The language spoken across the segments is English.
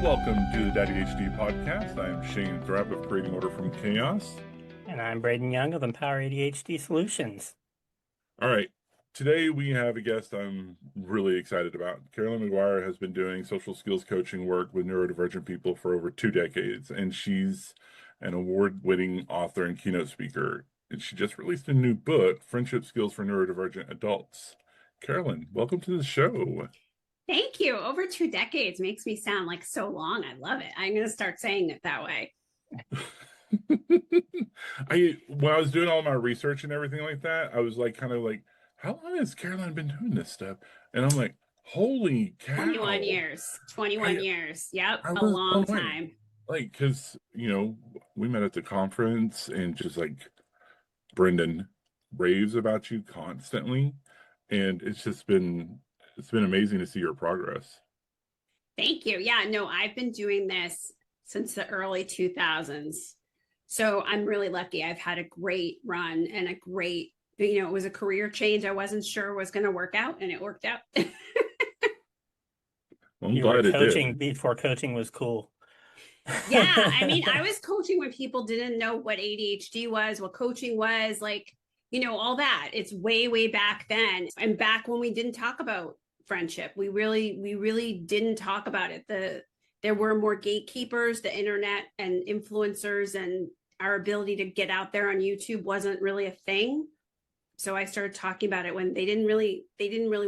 Welcome to the ADHD podcast. I am Shane Thrapp of Creating Order from Chaos. And I'm Braden Young of Empower ADHD Solutions. All right. Today we have a guest I'm really excited about. Caroline Maguire has been doing social skills coaching work with neurodivergent people for over 2 decades, and she's an award-winning author and keynote speaker. And she just released a new book, Friendship Skills for Neurodivergent Adults. Caroline, welcome to the show. Thank you. Over 2 decades makes me sound like so long. I love it. I'm going to start saying it that way. When I was doing all my research and everything like that, I was like, kind of like, how long has Caroline been doing this stuff? And I'm like, holy cow. 21 years. 21 years. Yep. A was long blown away. time. Like, because, we met at the conference and just like Brendan raves about you constantly. And it's been amazing to see your progress. Thank you. Yeah, no, I've been doing this since the early 2000s. So I'm really lucky. I've had a great run and a great, it was a career change. I wasn't sure was going to work out, and it worked out. Well, I'm You glad were it coaching did. before coaching was cool. Yeah, I mean, I was coaching when people didn't know what ADHD was, what coaching was, like, all that. It's way, way back then. And back when we didn't talk about friendship, we really didn't talk about it. There were more gatekeepers, the internet and influencers, and our ability to get out there on YouTube wasn't really a thing. So I started talking about it when they didn't really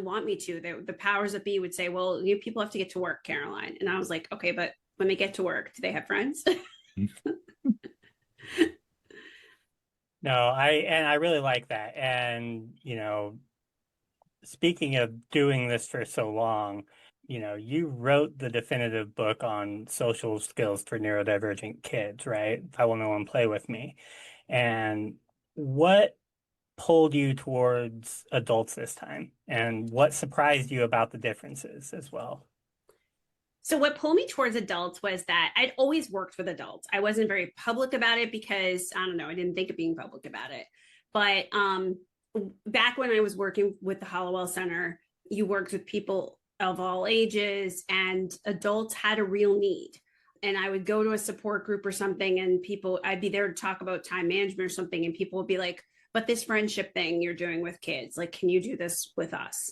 want me to. The powers that be would say, well, people have to get to work, Caroline. And I was like, okay, but when they get to work, do they have friends? No, I really like that. And, speaking of doing this for so long, you wrote the definitive book on social skills for neurodivergent kids, right? Follow No One, Play With Me. And what pulled you towards adults this time? And what surprised you about the differences as well? So what pulled me towards adults was that I'd always worked with adults. I wasn't very public about it because, I don't know, I didn't think of being public about it. But back when I was working with the Hollowell Center, you worked with people of all ages, and adults had a real need. And I would go to a support group or something, and I'd be there to talk about time management or something, and people would be like, but this friendship thing you're doing with kids, like, can you do this with us?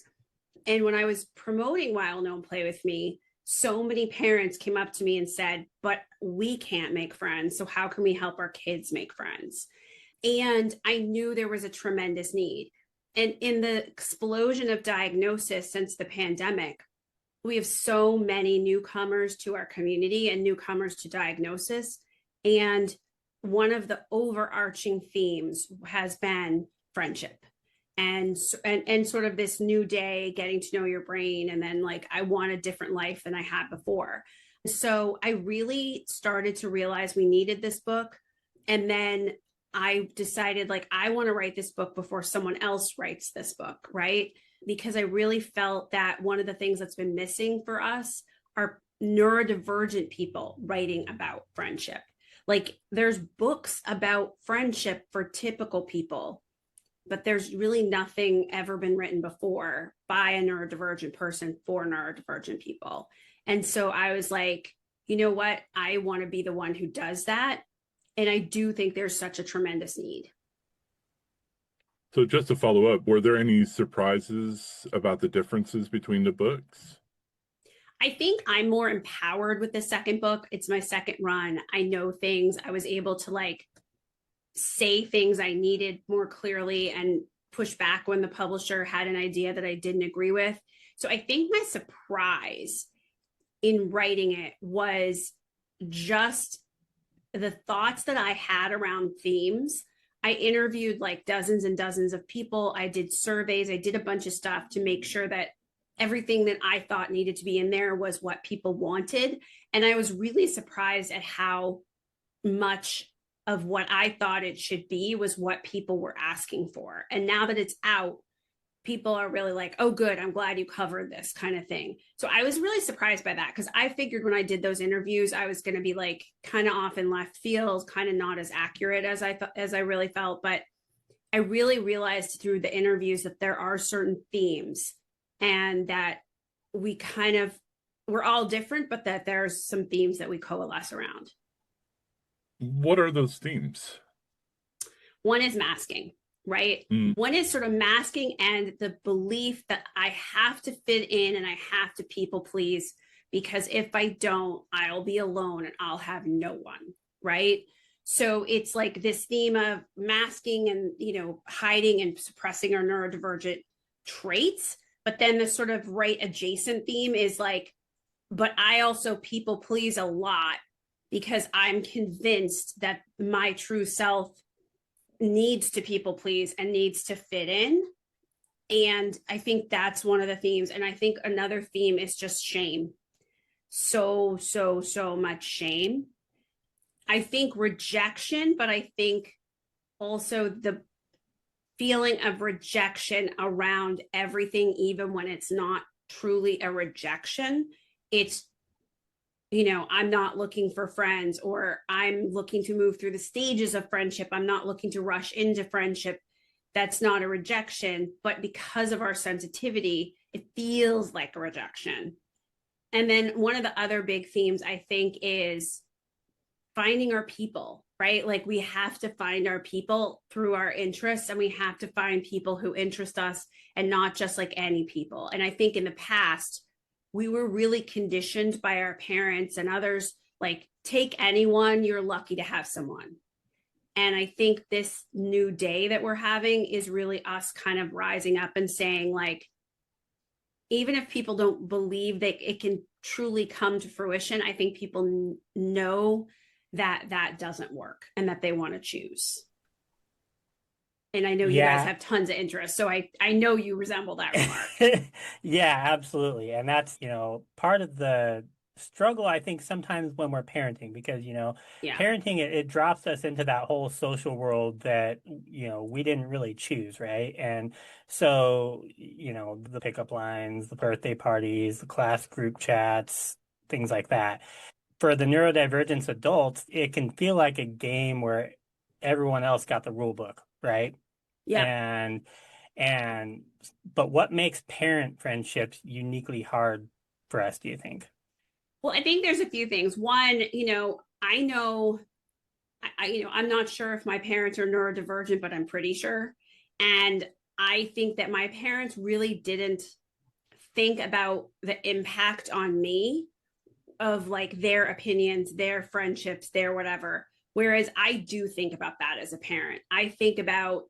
And when I was promoting While No One Play With Me, so many parents came up to me and said, but we can't make friends. So how can we help our kids make friends? And I knew there was a tremendous need. And in the explosion of diagnosis since the pandemic, we have so many newcomers to our community and newcomers to diagnosis. And one of the overarching themes has been friendship and sort of this new day, getting to know your brain. And then, like, I want a different life than I had before. So I really started to realize we needed this book. And then I decided, like, I want to write this book before someone else writes this book, right? Because I really felt that one of the things that's been missing for us are neurodivergent people writing about friendship. Like, there's books about friendship for typical people, but there's really nothing ever been written before by a neurodivergent person for neurodivergent people. And so I was like, you know what? I want to be the one who does that. And I do think there's such a tremendous need. So just to follow up, were there any surprises about the differences between the books? I think I'm more empowered with the second book. It's my second run. I know things. I was able to, like, say things I needed more clearly and push back when the publisher had an idea that I didn't agree with. So I think my surprise in writing it was just the thoughts that I had around themes. I interviewed like dozens and dozens of people. I did surveys. I did a bunch of stuff to make sure that everything that I thought needed to be in there was what people wanted. And I was really surprised at how much of what I thought it should be was what people were asking for. And now that it's out, people are really like, oh, good, I'm glad you covered this kind of thing. So I was really surprised by that, because I figured when I did those interviews, I was going to be like kind of off in left field, kind of not as accurate as I really felt. But I really realized through the interviews that there are certain themes and that we kind of we're all different, but that there's some themes that we coalesce around. What are those themes? One is masking, right? One is sort of masking and the belief that I have to fit in and I have to people please, because if I don't, I'll be alone and I'll have no one, right? So it's like this theme of masking and, you know, hiding and suppressing our neurodivergent traits. But then the sort of right adjacent theme is like, but I also people please a lot because I'm convinced that my true self needs to people please and needs to fit in. And I think that's one of the themes. And I think another theme is just shame. So much shame. I think rejection, but I think also the feeling of rejection around everything, even when it's not truly a rejection. It's, you know, I'm not looking for friends, or I'm looking to move through the stages of friendship. I'm not looking to rush into friendship. That's not a rejection, but because of our sensitivity, it feels like a rejection. And then one of the other big themes, I think, is finding our people, right? Like we have to find our people through our interests, and we have to find people who interest us and not just like any people. And I think in the past, we were really conditioned by our parents and others, like, take anyone, you're lucky to have someone. And I think this new day that we're having is really us kind of rising up and saying, like, even if people don't believe that it can truly come to fruition, I think people know that that doesn't work and that they want to choose. And I know you guys have tons of interest, so I know you resemble that remark. Yeah, absolutely. And that's, you know, part of the struggle, I think, sometimes when we're parenting, because, you know, parenting, it drops us into that whole social world that, you know, we didn't really choose, right? And so, you know, the pickup lines, the birthday parties, the class group chats, things like that. For the neurodivergent adults, it can feel like a game where everyone else got the rule book, right? Yeah. But what makes parent friendships uniquely hard for us, do you think? Well, I think there's a few things. One, you know, I'm not sure if my parents are neurodivergent, but I'm pretty sure. And I think that my parents really didn't think about the impact on me of like their opinions, their friendships, their whatever. Whereas I do think about that as a parent. I think about,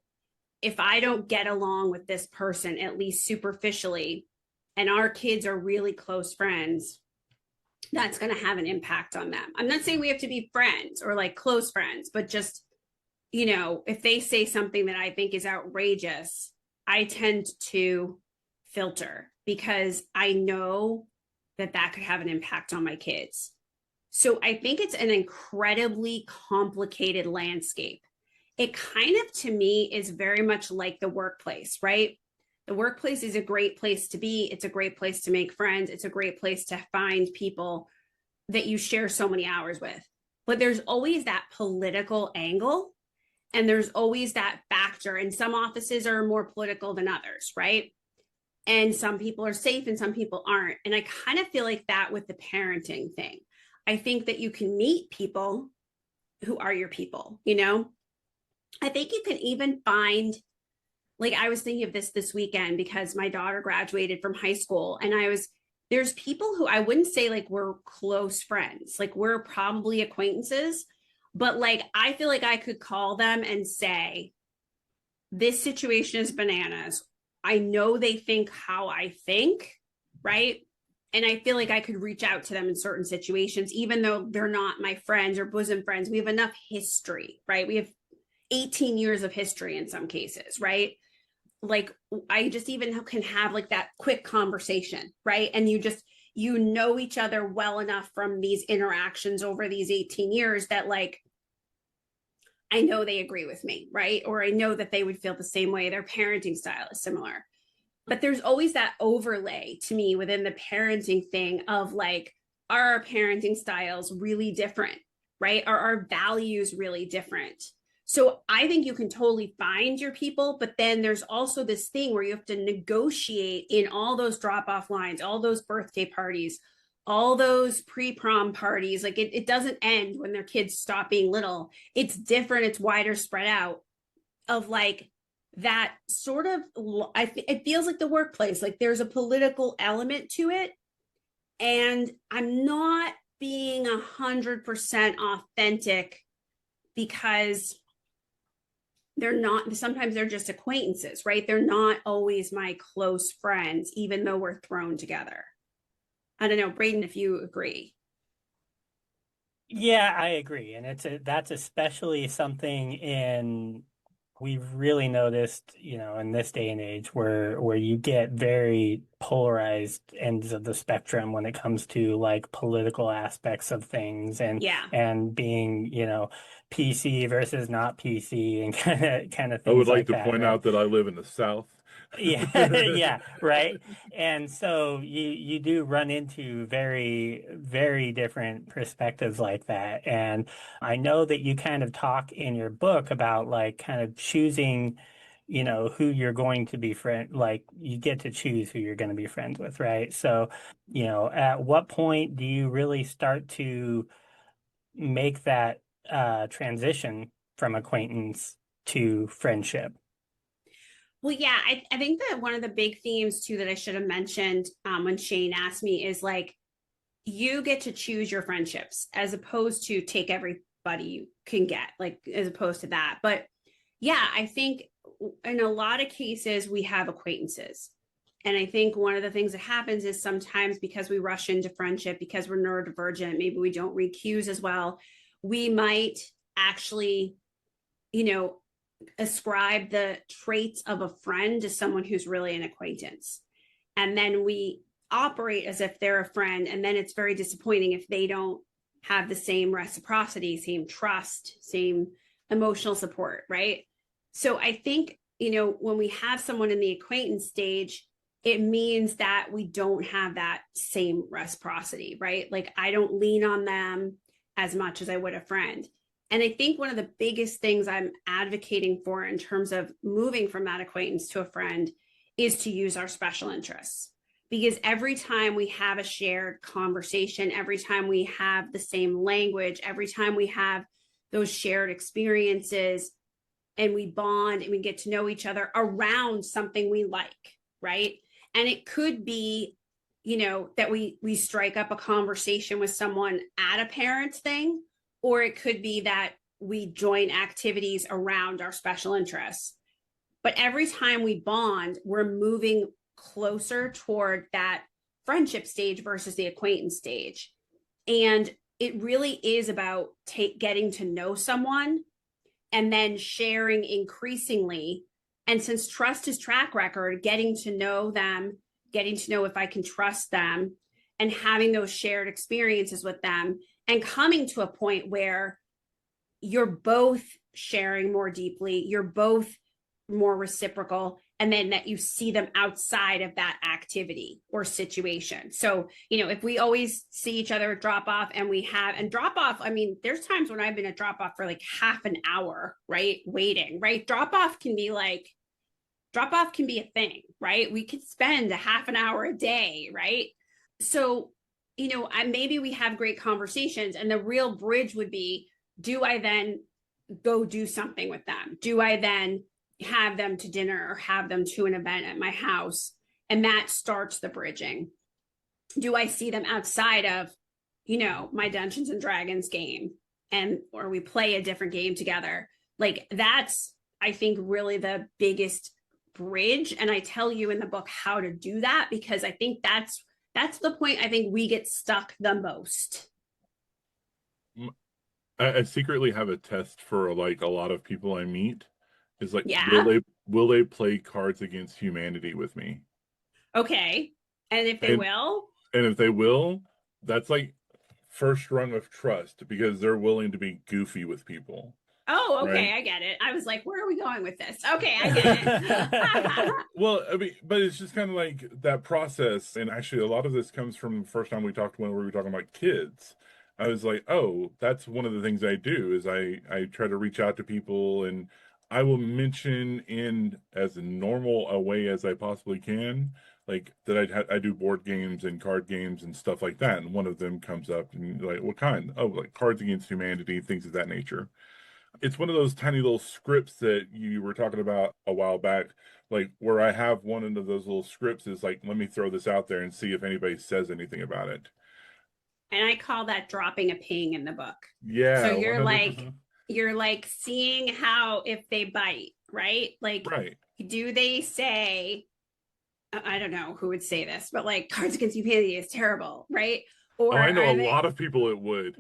if I don't get along with this person, at least superficially, and our kids are really close friends, that's going to have an impact on them. I'm not saying we have to be friends or like close friends, but just, you know, if they say something that I think is outrageous, I tend to filter because I know that that could have an impact on my kids. So I think it's an incredibly complicated landscape. It kind of, to me, is very much like the workplace, right? The workplace is a great place to be. It's a great place to make friends. It's a great place to find people that you share so many hours with. But there's always that political angle, and there's always that factor. And some offices are more political than others, right? And some people are safe and some people aren't. And I kind of feel like that with the parenting thing. I think that you can meet people who are your people, you know? I think you can even find, like, I was thinking of this weekend because my daughter graduated from high school, and there's people who I wouldn't say like we're close friends, like we're probably acquaintances, but like I feel like I could call them and say, this situation is bananas. I know they think how I think, right? And I feel like I could reach out to them in certain situations, even though they're not my friends or bosom friends. We have enough history, right? We have 18 years of history in some cases, right? Like I just even can have like that quick conversation, right? And you know each other well enough from these interactions over these 18 years that like, I know they agree with me, right? Or I know that they would feel the same way. Their parenting style is similar. But there's always that overlay to me within the parenting thing of like, are our parenting styles really different, right? Are our values really different? So I think you can totally find your people, but then there's also this thing where you have to negotiate in all those drop-off lines, all those birthday parties, all those pre-prom parties, like it doesn't end when their kids stop being little. It's different, it's wider spread out of like that sort of, it feels like the workplace, like there's a political element to it. And I'm not being 100% authentic because they're not, sometimes they're just acquaintances, right? They're not always my close friends, even though we're thrown together. I don't know, Braden, if you agree. Yeah, I agree. And that's especially something we've really noticed, in this day and age where you get very polarized ends of the spectrum when it comes to like political aspects of things Yeah. and being, PC versus not PC and kind of I would things like like to that, point right? out that I live in the South. Yeah, yeah, right. And so you do run into very, very different perspectives like that. And I know that you kind of talk in your book about like kind of choosing, who you're going to be like you get to choose who you're going to be friends with, right? So, at what point do you really start to make that transition from acquaintance to friendship? Well, yeah, I think that one of the big themes too that I should have mentioned when Shane asked me is like you get to choose your friendships as opposed to take everybody you can get, like as opposed to that. But yeah, I think in a lot of cases we have acquaintances. And I think one of the things that happens is sometimes because we rush into friendship, because we're neurodivergent, maybe we don't read cues as well, we might actually, you know, ascribe the traits of a friend to someone who's really an acquaintance. And then we operate as if they're a friend. And then it's very disappointing if they don't have the same reciprocity, same trust, same emotional support, right? So I think, when we have someone in the acquaintance stage, it means that we don't have that same reciprocity, right? Like I don't lean on them as much as I would a friend. And I think one of the biggest things I'm advocating for in terms of moving from that acquaintance to a friend is to use our special interests. Because every time we have a shared conversation, every time we have the same language, every time we have those shared experiences and we bond and we get to know each other around something we like, right? And it could be, that we strike up a conversation with someone at a parent's thing, or it could be that we join activities around our special interests. But every time we bond, we're moving closer toward that friendship stage versus the acquaintance stage. And it really is about getting to know someone and then sharing increasingly. And since trust is track record, getting to know them, getting to know if I can trust them, and having those shared experiences with them, and coming to a point where you're both sharing more deeply, you're both more reciprocal, and then that you see them outside of that activity or situation. So, if we always see each other at drop off and drop off, I mean, there's times when I've been at drop off for like half an hour, right? Waiting, right? Drop off can be a thing, right? We could spend a half an hour a day, right? So, maybe we have great conversations, and the real bridge would be, do I then go do something with them? Do I then have them to dinner or have them to an event at my house? And that starts the bridging. Do I see them outside of, my Dungeons and Dragons game, or we play a different game together? Like that's, I think, really the biggest bridge. And I tell you in the book how to do that, because I think that's the point I think we get stuck the most. I secretly have a test for like a lot of people I meet. Is like, Yeah. will they play Cards Against Humanity with me? Okay. And if they And will? and if they will, that's like first rung of trust because they're willing to be goofy with people, Oh, okay. right? I get it. I was like, where are we going with this? Okay, I get it. Well, I mean, but it's just kind of like that process. And actually, a lot of this comes from the first time we talked when we were talking about kids. I was like, oh, that's one of the things I do is I try to reach out to people and I will mention in as normal a way as I possibly can like that I do board games and card games and stuff like that. And one of them comes up and you're like, what kind? Oh, like Cards Against Humanity, things of that nature. It's one of those tiny little scripts that you were talking about a while back, like where I have one of those little scripts is like, let me throw this out there and see if anybody says anything about it. And I call that dropping a ping in the book. So Yeah, you're 100%. like, you're like seeing how if they bite, right? Like, Right. do they say, I don't know who would say this, but like Cards Against Humanity is terrible, right? Oh, Or I know are a they lot of people it would.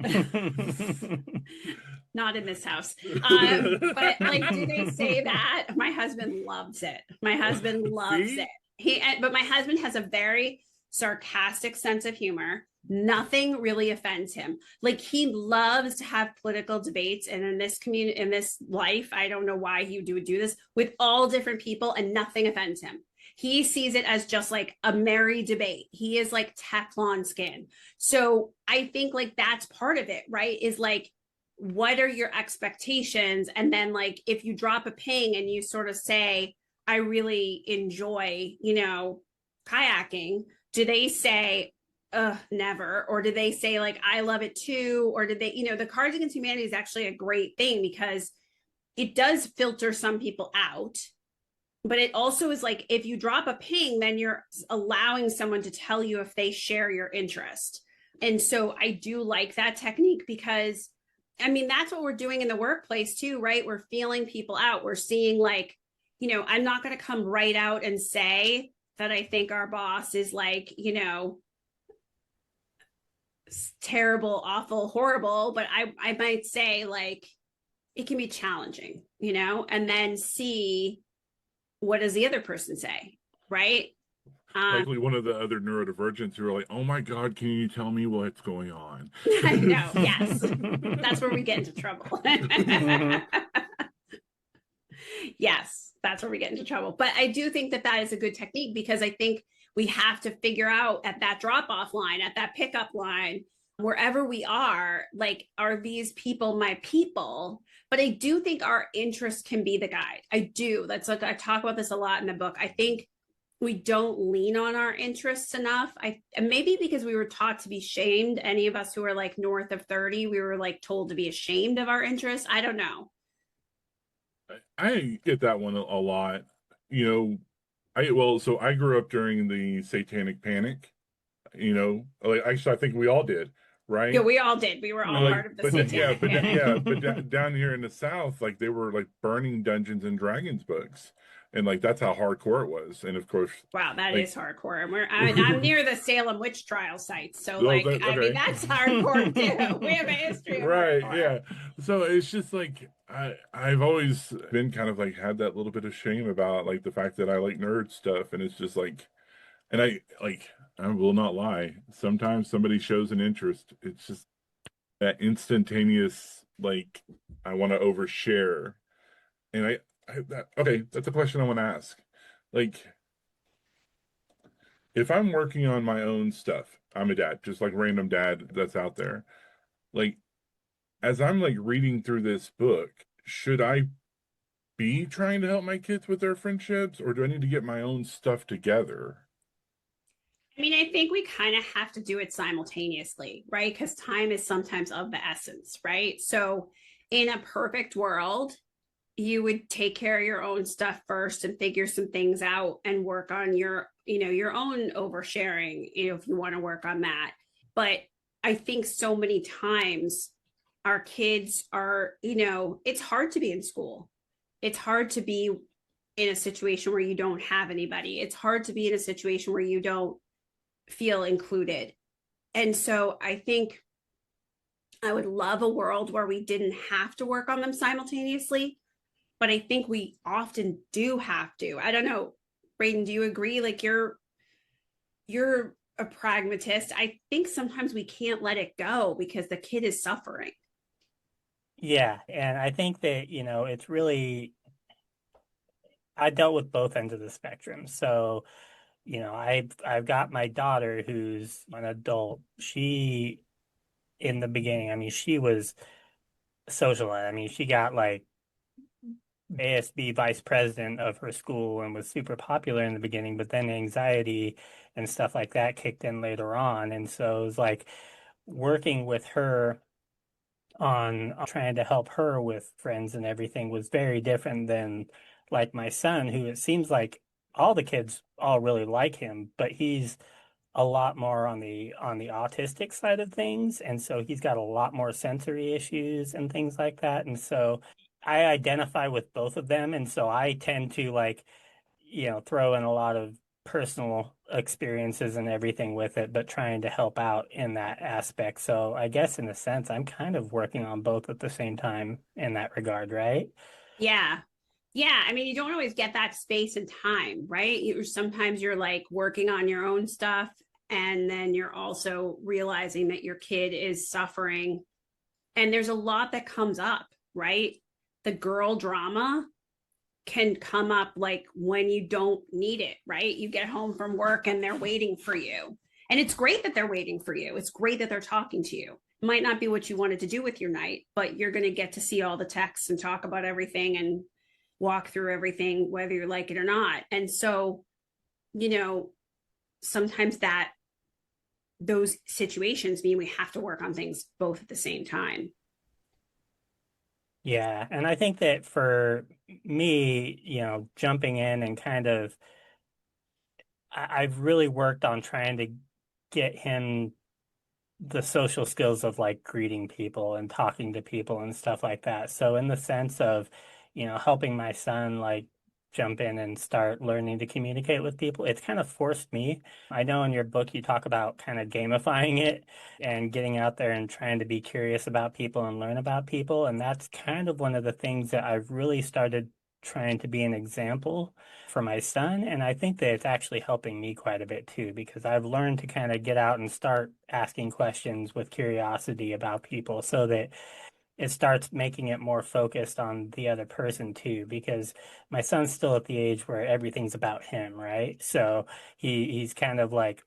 not in this house? But like, do they say that? My husband loves it. My husband loves See? it. But my husband has a very sarcastic sense of humor. Nothing really offends him. Like he loves to have political debates, and in this community, in this life, I don't know why he would do this with all different people, and nothing offends him. He sees it as just like a merry debate. He is like Teflon skin. So I think like that's part of it, right? Is like, what are your expectations? And then like, if you drop a ping and you sort of say, I really enjoy, kayaking, do they say, never? Or do they say like, I love it too? Or did they, the Cards Against Humanity is actually a great thing because it does filter some people out, but it also is like if you drop a ping, then you're allowing someone to tell you if they share your interest. And so I do like that technique because I mean that's what we're doing in the workplace too, right? We're feeling people out. We're seeing like, I'm not going to come right out and say that I think our boss is like, terrible, awful, horrible, but I might say like it can be challenging, and then see what does the other person say, right? Likely one of the other neurodivergents who are like, oh my God, can you tell me what's going on? I know, yes. That's where we get into trouble. Yes, that's where we get into trouble. But I do think that that is a good technique because I think we have to figure out at that drop off line, at that pickup line, wherever we are, like, are these people my people? But I do think our interest can be the guide. I do. That's like, I talk about this a lot in the book. I think we don't lean on our interests enough. Maybe because we were taught to be shamed. Any of us who are like north of 30, we were like told to be ashamed of our interests. I don't know. I get that one a lot. You know, so I grew up during the Satanic Panic, like actually I think we all did, Yeah, right? we all did. We were all Like, part of the satanic panic. down here in the South, like they were like burning Dungeons and Dragons books, and like that's how hardcore it was. And of course, Wow, that like, is hardcore. And I'm near the Salem witch trial site, so oh, like, that I mean, okay, that's hardcore too. We have a history of right? hardcore. Yeah. So it's just like I've always been kind of like had that little bit of shame about like the fact that I like nerd stuff, and it's just like, and I will not lie. Sometimes somebody shows an interest. It's just that instantaneous, like, I want to overshare. And okay, that's a question I want to ask. Like, if I'm working on my own stuff, I'm a dad, just like random dad that's out there. Like, as I'm like reading through this book, should I be trying to help my kids with their friendships, or do I need to get my own stuff together? I mean, I think we kind of have to do it simultaneously, right? Because time is sometimes of the essence, right? So, in a perfect world, you would take care of your own stuff first and figure some things out and work on your own oversharing, if you want to work on that. But I think so many times our kids are, it's hard to be in school. It's hard to be in a situation where you don't have anybody. It's hard to be in a situation where you don't feel included. And so I think I would love a world where we didn't have to work on them simultaneously, but I think we often do have to. I don't know, Braden, do you agree? Like you're a pragmatist. I think sometimes we can't let it go because the kid is suffering. Yeah, and I think that, it's really, I dealt with both ends of the spectrum. So, I've got my daughter who's an adult. She, in the beginning, I mean, she was social. I mean, she got like ASB vice president of her school and was super popular in the beginning, but then anxiety and stuff like that kicked in later on. And so it was like working with her on trying to help her with friends and everything was very different than like my son, who it seems like all the kids all really like him, but he's a lot more on the autistic side of things, and so he's got a lot more sensory issues and things like that. And so I identify with both of them, and so I tend to like, throw in a lot of personal experiences and everything with it, but trying to help out in that aspect. So I guess in a sense, I'm kind of working on both at the same time in that regard, right? Yeah. Yeah. I mean, you don't always get that space and time, right? Sometimes you're like working on your own stuff, and then you're also realizing that your kid is suffering. And there's a lot that comes up, right? The girl drama can come up like when you don't need it, right? You get home from work and they're waiting for you. And it's great that they're waiting for you. It's great that they're talking to you. It might not be what you wanted to do with your night, but you're going to get to see all the texts and talk about everything and walk through everything, whether you like it or not. And so, sometimes those situations mean we have to work on things both at the same time. Yeah, and I think that for me, jumping in and kind of, I've really worked on trying to get him the social skills of like greeting people and talking to people and stuff like that. So in the sense of, helping my son like jump in and start learning to communicate with people, it's kind of forced me. I know in your book you talk about kind of gamifying it and getting out there and trying to be curious about people and learn about people. And that's kind of one of the things that I've really started trying to be an example for my son. And I think that it's actually helping me quite a bit too, because I've learned to kind of get out and start asking questions with curiosity about people so that it starts making it more focused on the other person too, because my son's still at the age where everything's about him, right? So he's kind of like,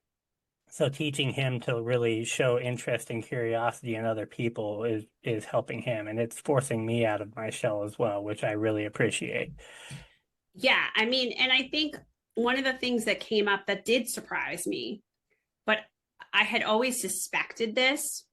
so teaching him to really show interest and curiosity in other people is helping him, and it's forcing me out of my shell as well, which I really appreciate. Yeah. I mean, and I think one of the things that came up that did surprise me, but I had always suspected this.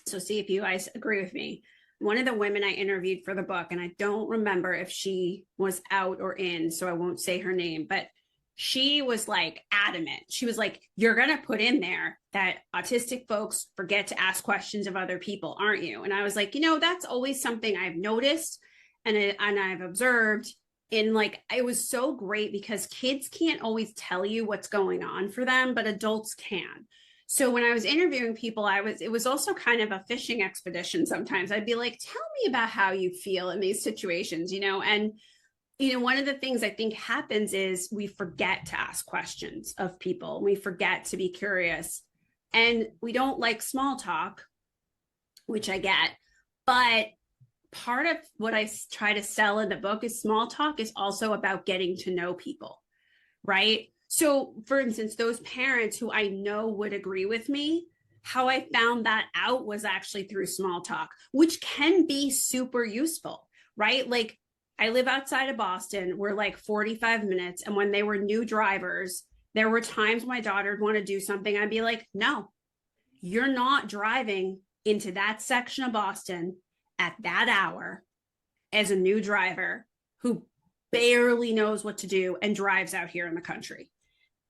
So see if you guys agree with me. One of the women I interviewed for the book, and I don't remember if she was out or in, so I won't say her name, but she was like adamant. She was like, you're going to put in there that autistic folks forget to ask questions of other people, aren't you? And I was like, that's always something I've noticed and I've observed. In like, it was so great because kids can't always tell you what's going on for them, but adults can. So when I was interviewing people, it was also kind of a fishing expedition. Sometimes I'd be like, tell me about how you feel in these situations, and one of the things I think happens is we forget to ask questions of people. We forget to be curious, and we don't like small talk, which I get. But part of what I try to sell in the book is small talk is also about getting to know people, right? So, for instance, those parents who I know would agree with me, how I found that out was actually through small talk, which can be super useful, right? Like, I live outside of Boston. We're like 45 minutes. And when they were new drivers, there were times my daughter would want to do something. I'd be like, no, you're not driving into that section of Boston at that hour as a new driver who barely knows what to do and drives out here in the country.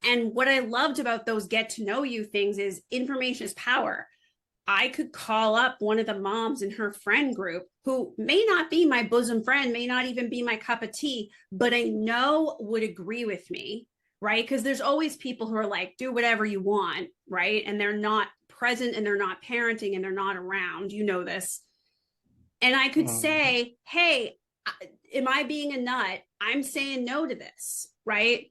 And what I loved about those get to know you things is information is power. I could call up one of the moms in her friend group who may not be my bosom friend, may not even be my cup of tea, but I know would agree with me, right? Because there's always people who are like, do whatever you want, right? And they're not present and they're not parenting and they're not around. You know this. And I could say, hey, am I being a nut? I'm saying no to this, right?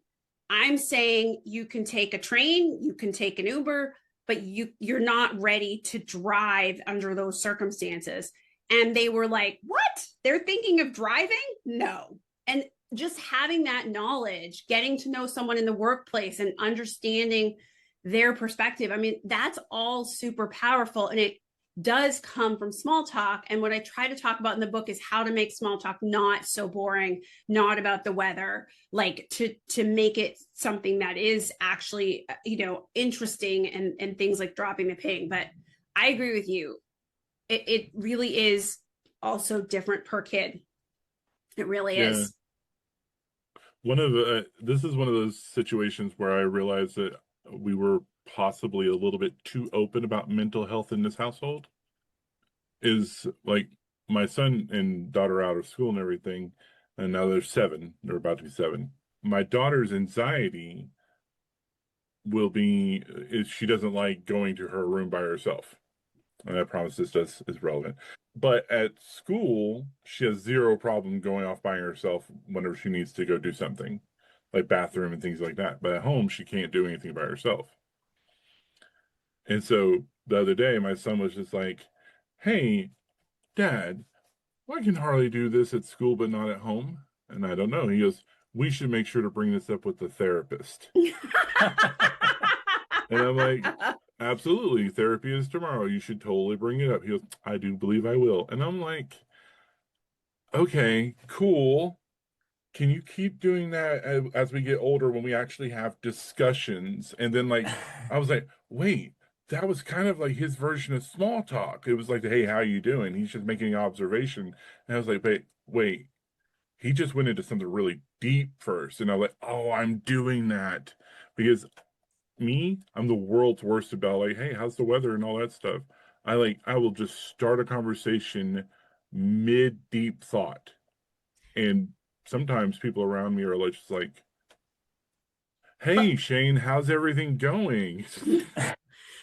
I'm saying you can take a train, you can take an Uber, but you're not ready to drive under those circumstances. And they were like, what? They're thinking of driving? No. And just having that knowledge, getting to know someone in the workplace and understanding their perspective, I mean, that's all super powerful. And it does come from small talk. And what I try to talk about in the book is how to make small talk not so boring, not about the weather, like to make it something that is actually, interesting, and things like dropping the ping. But I agree with you. It really is also different per kid. It really Yeah. is. This is one of those situations where I realized that we were possibly a little bit too open about mental health in this household. Is like my son and daughter out of school and everything, and now they're 7. They're about to be 7. My daughter's anxiety will be is she doesn't like going to her room by herself. And I promise this is relevant. But at school, she has zero problem going off by herself whenever she needs to go do something, like bathroom and things like that. But at home, she can't do anything by herself. And so the other day, my son was just like, "Hey, Dad, why can Harley do this at school but not at home?" And I don't know. He goes, "We should make sure to bring this up with the therapist." And I'm like, "Absolutely. Therapy is tomorrow. You should totally bring it up." He goes, "I do believe I will." And I'm like, "Okay, cool. Can you keep doing that as we get older when we actually have discussions?" And then, like, I was like, wait, that was kind of like his version of small talk. It was like, "Hey, how you doing?" He's just making an observation. And I was like, wait, he just went into something really deep first. And I was like, oh, I'm doing that because I'm the world's worst about like, "Hey, how's the weather?" and all that stuff. I will just start a conversation mid deep thought. And sometimes people around me are like, just like, but "Hey, Shane, how's everything going?"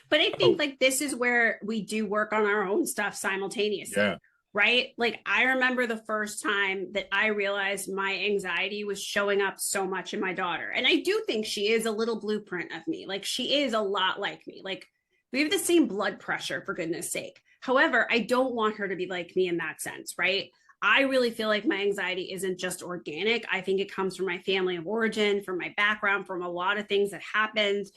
But I think Oh, like this is where we do work on our own stuff yeah. simultaneously, right? Like I remember the first time that I realized my anxiety was showing up so much in my daughter. And I do think she is a little blueprint of me. Like she is a lot like me. Like we have the same blood pressure, for goodness sake. However, I don't want her to be like me in that sense, right? I really feel like my anxiety isn't just organic. I think it comes from my family of origin, from my background, from a lot of things that happened.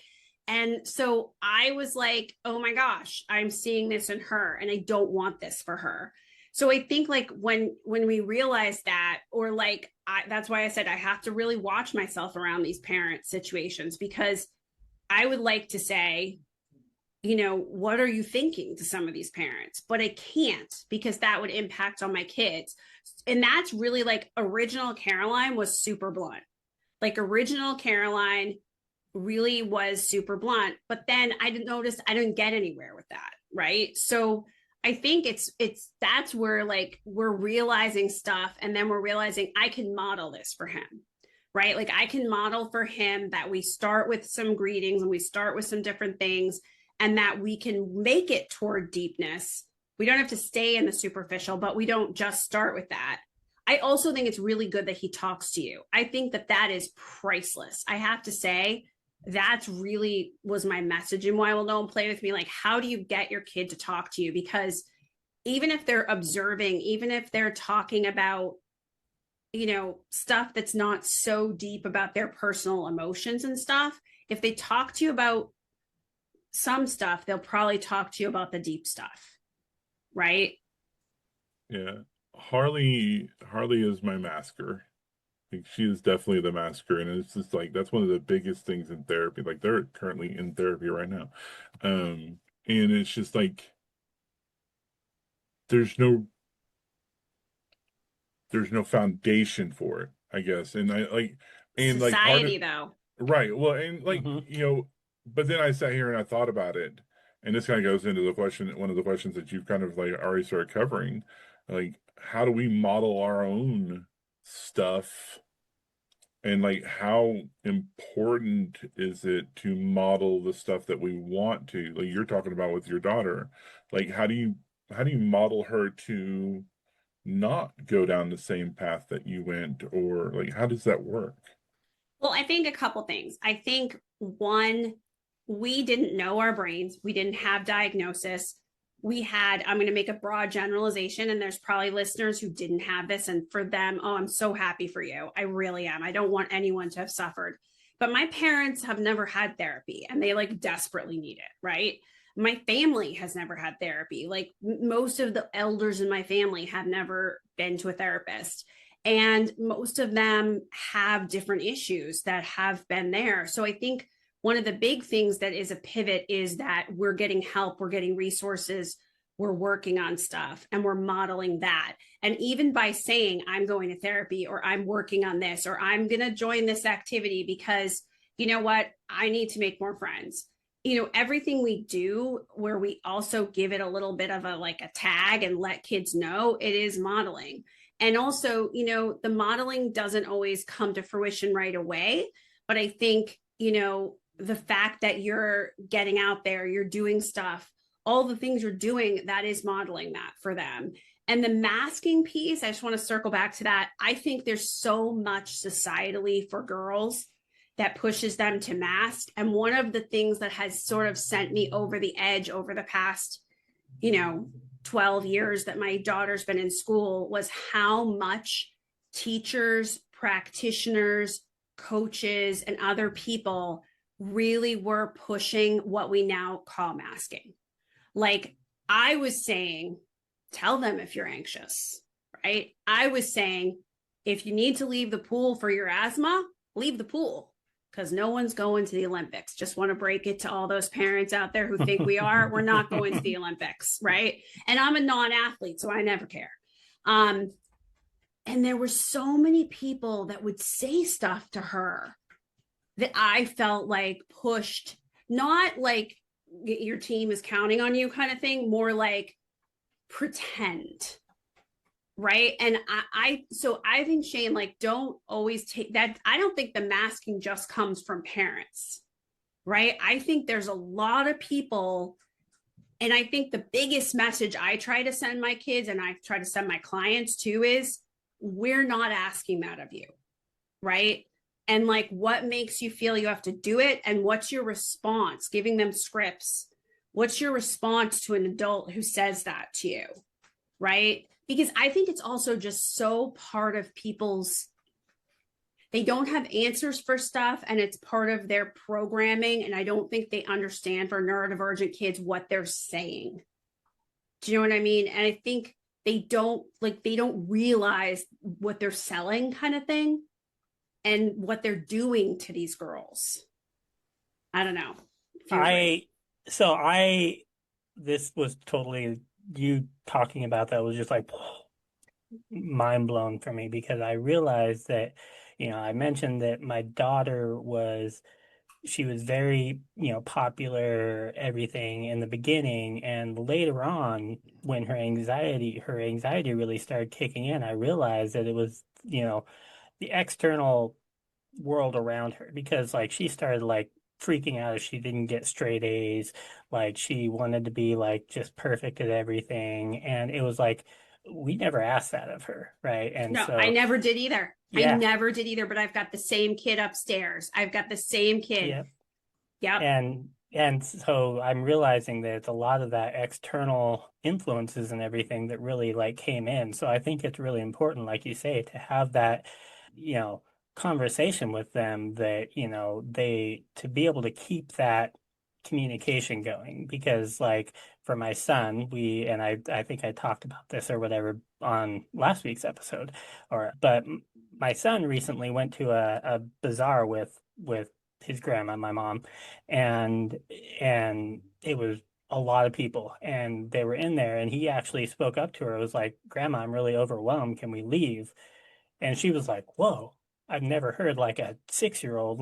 And so I was like, oh my gosh, I'm seeing this in her and I don't want this for her. So I think like when we realize that, or like that's why I said I have to really watch myself around these parent situations, because I would like to say, what are you thinking to some of these parents? But I can't, because that would impact on my kids. And that's really like original Caroline was super blunt. Like original Caroline really was super blunt, but then I didn't notice I didn't get anywhere with that, right? So I think it's that's where like we're realizing stuff, and then we're realizing I can model this for him, right? Like I can model for him that we start with some greetings and we start with some different things, and that we can make it toward deepness. We don't have to stay in the superficial, but we don't just start with that. I also think it's really good that he talks to you. I think that that is priceless. I have to say, that's really was my message in Why Will No One Play With Me. Like, how do you get your kid to talk to you? Because even if they're observing, even if they're talking about, stuff that's not so deep about their personal emotions and stuff, if they talk to you about some stuff, they'll probably talk to you about the deep stuff, right? Yeah. Harley is my masker. Like, she is definitely the masker, and it's just like that's one of the biggest things in therapy. Like they're currently in therapy right now. And it's just like there's no there's no foundation for it, I guess. And like part of Society, though. right, well, and like, hmm but then I sat here and I thought about it, and this kind of goes into the question, one of the questions that you've kind of like already started covering, like how do we model our own stuff, and like how important is it to model the stuff that we want to, like you're talking about with your daughter, like how do you model her to not go down the same path that you went, or like how does that work? Well, I think a couple things. I think one, we didn't know our brains. We didn't have diagnosis. I'm going to make a broad generalization, and there's probably listeners who didn't have this. And for them, oh, I'm so happy for you. I really am. I don't want anyone to have suffered. But my parents have never had therapy, and they like desperately need it, right? my family has never had therapy. Like most of the elders in my family have never been to a therapist. And most of them have different issues that have been there. So I think one of the big things that is a pivot is that we're getting help, we're getting resources, we're working on stuff, and we're modeling that. And even by saying, I'm going to therapy, or I'm working on this, or I'm going to join this activity because, you know what, I need to make more friends. Everything we do where we also give it a little bit of a tag and let kids know, it is modeling. And also, the modeling doesn't always come to fruition right away. But I think, the fact that you're getting out there, you're doing stuff, all the things you're doing, that is modeling that for them. And the masking piece, I just want to circle back to that. I think there's so much societally for girls that pushes them to mask. And one of the things that has sort of sent me over the edge over the past, 12 years that my daughter's been in school was how much teachers, practitioners, coaches, and other people really were pushing what we now call masking. Like I was saying, tell them if you're anxious, right? I was saying, if you need to leave the pool for your asthma, leave the pool, because no one's going to the Olympics. Just want to break it to all those parents out there who think we are. We're not going to the Olympics, right? And I'm a non-athlete, so I never care. And there were so many people that would say stuff to her that I felt like pushed, not like your team is counting on you kind of thing, more like pretend. Right. And so I think, Shane, don't always take that. I don't think the masking just comes from parents. Right. I think there's a lot of people. And I think the biggest message I try to send my kids, and I try to send my clients too, is we're not asking that of you. Right. And what makes you feel you have to do it? And what's your response? Giving them scripts. What's your response to an adult who says that to you? Right. Because I think it's also just so part of they don't have answers for stuff, and it's part of their programming. And I don't think they understand for neurodivergent kids what they're saying. Do you know what I mean? And I think they don't realize what they're selling kind of thing and what they're doing to these girls. I don't know. This was totally, you talking about that was just mind blown for me, because I realized that, I mentioned that my daughter she was very, popular, everything in the beginning. And later on, when her anxiety really started kicking in, I realized that it was, the external world around her, because she started freaking out if she didn't get straight A's. She wanted to be just perfect at everything. And it was we never asked that of her, right? And no, so I never did either. Yeah. I never did either, but I've got the same kid upstairs. I've got the same kid. Yep. Yep. And so I'm realizing that it's a lot of that external influences and everything that really came in. So I think it's really important, like you say, to have that, conversation with them, that, to be able to keep that communication going. Because for my son, I think I talked about this or whatever on last week's episode, but my son recently went to a bazaar with his grandma, my mom, and it was a lot of people, and they were in there, and he actually spoke up to her. It was like, "Grandma, I'm really overwhelmed. Can we leave?" And she was like, "Whoa, I've never heard a 6-year-old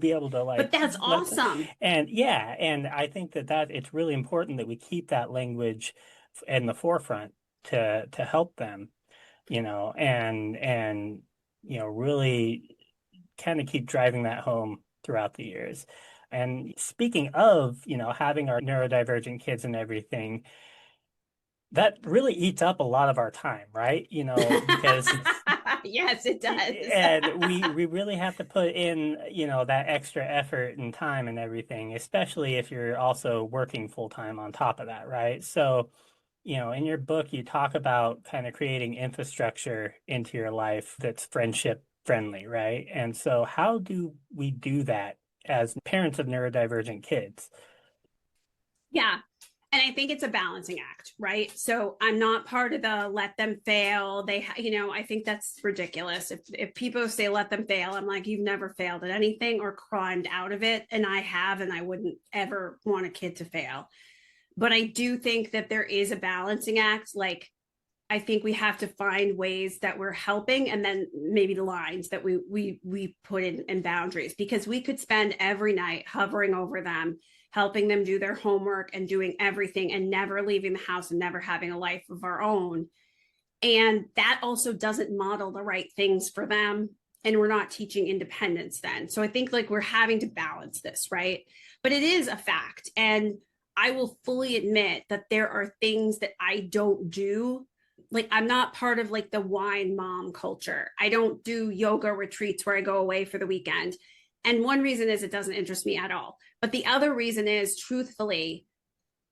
be able to But that's awesome. And yeah, and I think that it's really important that we keep that language in the forefront to help them, and really kind of keep driving that home throughout the years. And speaking of, having our neurodivergent kids and everything, that really eats up a lot of our time, right? Because yes, it does. And we really have to put in, that extra effort and time and everything, especially if you're also working full time on top of that, right? So, in your book, you talk about kind of creating infrastructure into your life that's friendship friendly, right? And so how do we do that as parents of neurodivergent kids? Yeah. And I think it's a balancing act, right? So I'm not part of the let them fail. I think that's ridiculous. If people say let them fail, I'm like, you've never failed at anything or climbed out of it. And I have, and I wouldn't ever want a kid to fail. But I do think that there is a balancing act. Like, I think we have to find ways that we're helping, and then maybe the lines that we put in boundaries, because we could spend every night hovering over them, helping them do their homework and doing everything and never leaving the house and never having a life of our own. And that also doesn't model the right things for them. And we're not teaching independence then. So I think like we're having to balance this, right? But it is a fact. And I will fully admit that there are things that I don't do. Like, I'm not part of like the wine mom culture. I don't do yoga retreats where I go away for the weekend. And one reason is it doesn't interest me at all. But the other reason is, truthfully,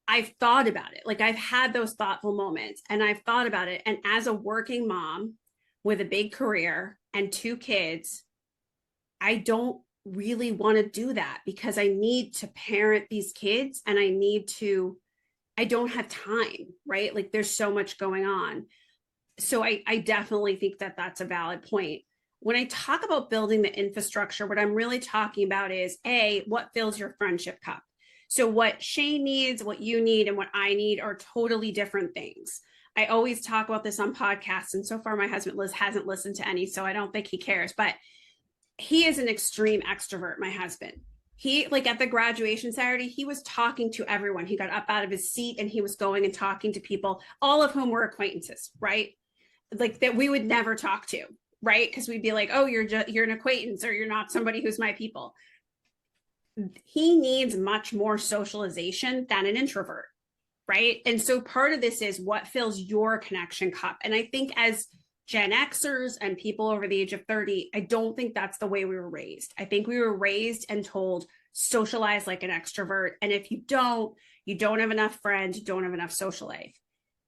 I've thought about it. Like, I've had those thoughtful moments and I've thought about it. And as a working mom with a big career and 2 kids, I don't really want to do that because I need to parent these kids and I don't have time, right? Like, there's so much going on. So I definitely think that that's a valid point. When I talk about building the infrastructure, what I'm really talking about is what fills your friendship cup. So what Shane needs, what you need, and what I need are totally different things. I always talk about this on podcasts, and so far my husband Liz hasn't listened to any, so I don't think he cares. But he is an extreme extrovert, my husband. He, like, at the graduation Saturday, he was talking to everyone. He got up out of his seat and he was going and talking to people, all of whom were acquaintances, right? Like, that we would never talk to, right? Because we'd be like, oh, you're an acquaintance, or you're not somebody who's my people. He needs much more socialization than an introvert, right? And so part of this is what fills your connection cup. And I think as Gen Xers and people over the age of 30, I don't think that's the way we were raised. I think we were raised and told socialize like an extrovert. And if you don't have enough friends, you don't have enough social life.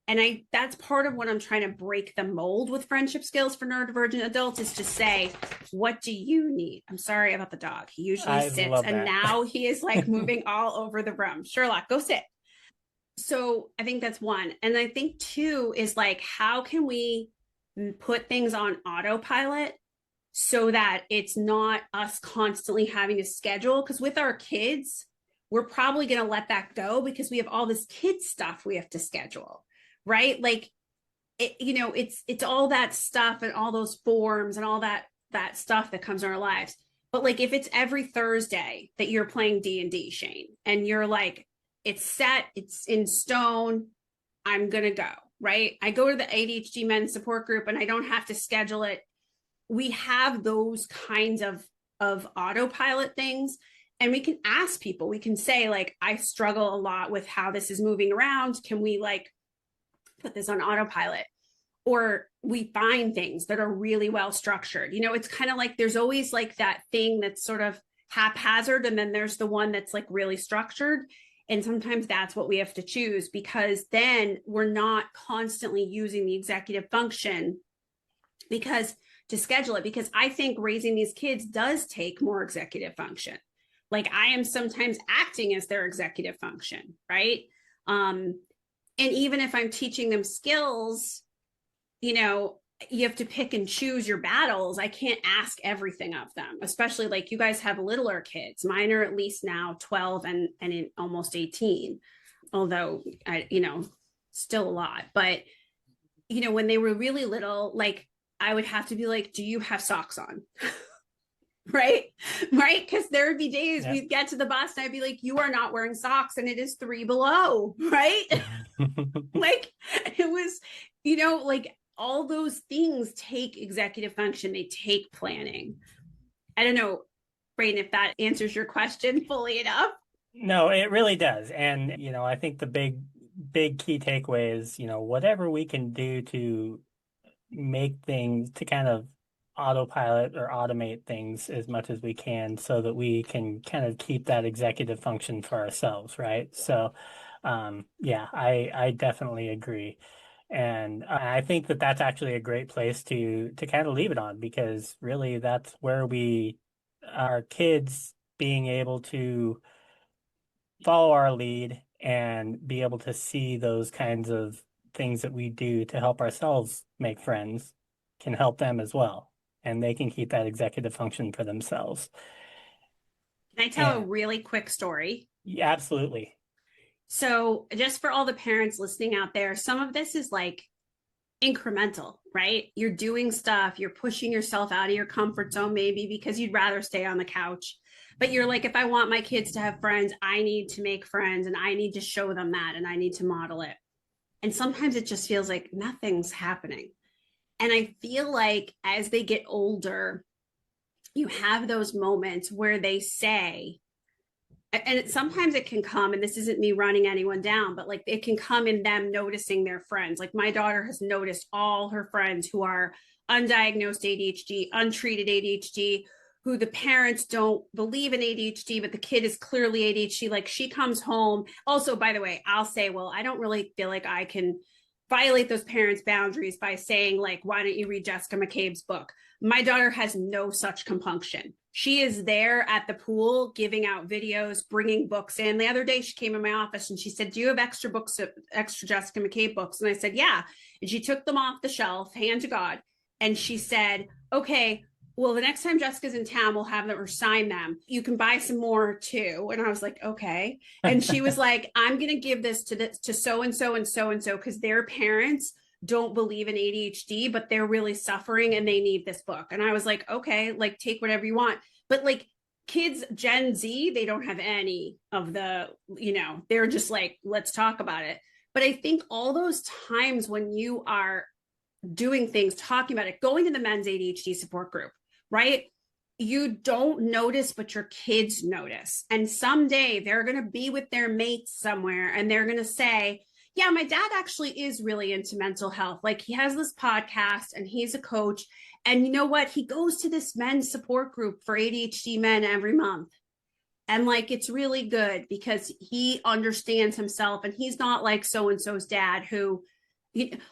And that's part of what I'm trying to break the mold with friendship skills for neurodivergent adults, is to say, what do you need? I'm sorry about the dog. He usually sits, and now he is like moving all over the room. Sherlock, go sit. So I think that's one. And I think 2 is like, how can we put things on autopilot so that it's not us constantly having to schedule? Because with our kids, we're probably going to let that go because we have all this kid stuff we have to schedule, right? Like, it's all that stuff and all those forms and all that stuff that comes in our lives. But like, if it's every Thursday that you're playing D&D, Shane, and you're like, it's set, it's in stone, I'm going to go, right? I go to the ADHD men's support group and I don't have to schedule it. We have those kinds of autopilot things. And we can ask people, we can say, like, I struggle a lot with how this is moving around. Can we like put this on autopilot? Or we find things that are really well structured. It's kind of like there's always like that thing that's sort of haphazard, and then there's the one that's like really structured. And sometimes that's what we have to choose, because then we're not constantly using the executive function to schedule it. Because I think raising these kids does take more executive function. Like, I am sometimes acting as their executive function, right? And even if I'm teaching them skills, you have to pick and choose your battles. I can't ask everything of them, especially like you guys have littler kids. Mine are at least now 12 and in almost 18, although still a lot. But when they were really little, like, I would have to be like, do you have socks on? right because there would be days we'd get to the bus and I'd be like, you are not wearing socks and it is 3 below, right? Like, it was, like, all those things take executive function. They take planning. I don't know, Braden, if that answers your question fully enough. No, it really does. And I think the big key takeaway is, whatever we can do to make things, to kind of autopilot or automate things as much as we can, so that we can kind of keep that executive function for ourselves, right? So I definitely agree. And I think that that's actually a great place to kind of leave it on, because really that's where our kids being able to follow our lead and be able to see those kinds of things that we do to help ourselves make friends can help them as well. And they can keep that executive function for themselves. Can I tell a really quick story? Yeah, absolutely. So, just for all the parents listening out there, some of this is like incremental, right? You're doing stuff, you're pushing yourself out of your comfort zone, maybe because you'd rather stay on the couch. But you're like, if I want my kids to have friends, I need to make friends and I need to show them that and I need to model it. And sometimes it just feels like nothing's happening. And I feel like as they get older, you have those moments where they say, and sometimes it can come, and this isn't me running anyone down, but like it can come in them noticing their friends. Like my daughter has noticed all her friends who are undiagnosed ADHD, untreated ADHD, who the parents don't believe in ADHD, but the kid is clearly ADHD. Like she comes home. Also, by the way, I'll say, well, I don't really feel like I can violate those parents' boundaries by saying, like, why don't you read Jessica McCabe's book? My daughter has no such compunction. She is there at the pool giving out videos, bringing books in. The other day she came in my office and she said, do you have extra books, extra Jessica McCabe books? And I said, yeah. And she took them off the shelf, hand to God. And she said, okay, well, the next time Jessica's in town, we'll have them or sign them. You can buy some more too. And I was like, okay. And she was like, I'm going to give this to so and so and so and so because their parents don't believe in ADHD, but they're really suffering and they need this book. And I was like, okay, like take whatever you want. But like kids, Gen Z, they don't have any of the, they're just like, let's talk about it. But I think all those times when you are doing things, talking about it, going to the men's ADHD support group, right? You don't notice, but your kids notice. And someday they're going to be with their mates somewhere and they're going to say, yeah, my dad actually is really into mental health. Like he has this podcast and he's a coach. And you know what? He goes to this men's support group for ADHD men every month. And like, it's really good because he understands himself and he's not like so-and-so's dad who,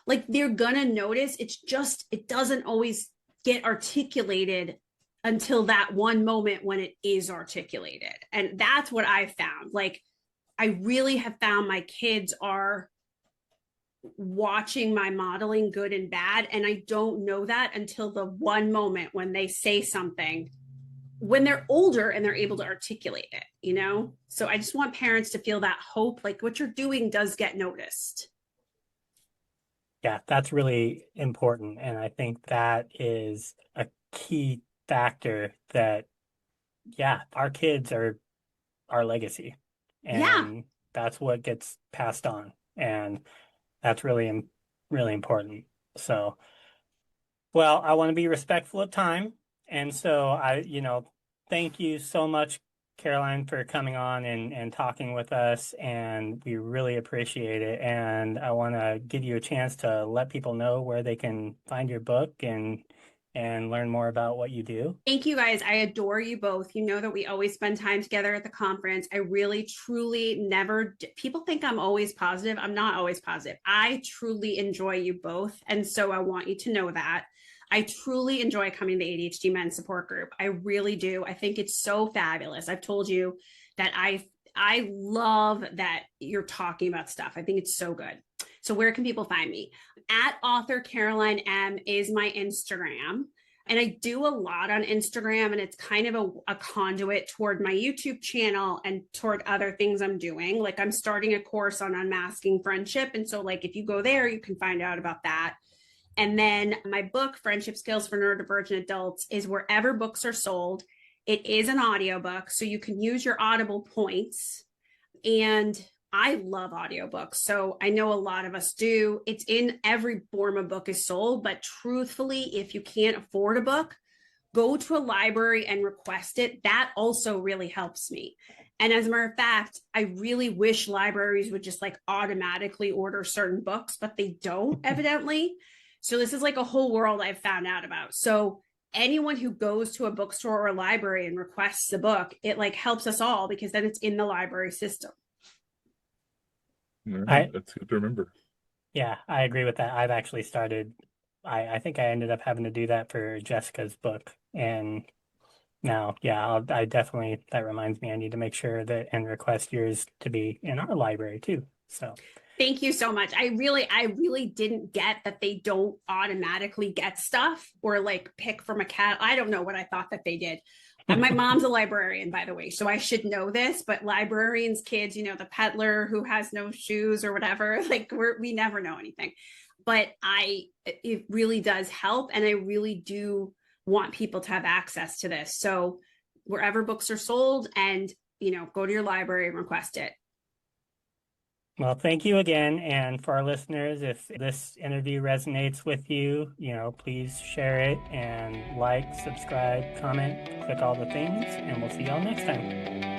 like they're going to notice. It's just, it doesn't always get articulated until that one moment when it is articulated. And that's what I found. Like, I really have found my kids are watching my modeling, good and bad. And I don't know that until the one moment when they say something, when they're older and they're able to articulate it, So I just want parents to feel that hope, like what you're doing does get noticed. Yeah, that's really important. And I think that is a key factor that, yeah, our kids are our legacy. And yeah, that's what gets passed on. And that's really, really important. So, well, I want to be respectful of time. And so thank you so much, Caroline, for coming on and talking with us. And we really appreciate it. And I want to give you a chance to let people know where they can find your book and learn more about what you do. Thank you guys. I adore you both. You know that we always spend time together at the conference. I really, truly never, people think I'm always positive. I'm not always positive. I truly enjoy you both. And so I want you to know that. I truly enjoy coming to the ADHD Men's Support Group. I really do. I think it's so fabulous. I've told you that I love that you're talking about stuff. I think it's so good. So where can people find me? At author Caroline M is my Instagram. And I do a lot on Instagram, and it's kind of a conduit toward my YouTube channel and toward other things I'm doing. Like I'm starting a course on unmasking friendship. And so like if you go there, you can find out about that. And then my book, Friendship Skills for Neurodivergent Adults, is wherever books are sold. It is an audiobook, so you can use your Audible points. And I love audiobooks. So I know a lot of us do. It's in every form a book is sold. But truthfully, if you can't afford a book, go to a library and request it. That also really helps me. And as a matter of fact, I really wish libraries would just like automatically order certain books, but they don't, evidently. So this is like a whole world I've found out about. So anyone who goes to a bookstore or a library and requests the book, it like helps us all because then it's in the library system. All right, that's good to remember. Yeah, I agree with that. I've actually started, I think I ended up having to do that for Jessica's book. And No, yeah, I definitely, that reminds me, I need to make sure that and request yours to be in our library too. So Thank you so much. I really didn't get that they don't automatically get stuff or like pick from a cat. I don't know what I thought that they did. My mom's a librarian, by the way, so I should know this, but librarians' kids, the peddler who has no shoes or whatever, like we never know anything. But it really does help. And I really do want people to have access to this. So wherever books are sold and, go to your library and request it. well, thank you again. And for our listeners, if this interview resonates with you, please share it and like, subscribe, comment, click all the things, and we'll see y'all next time.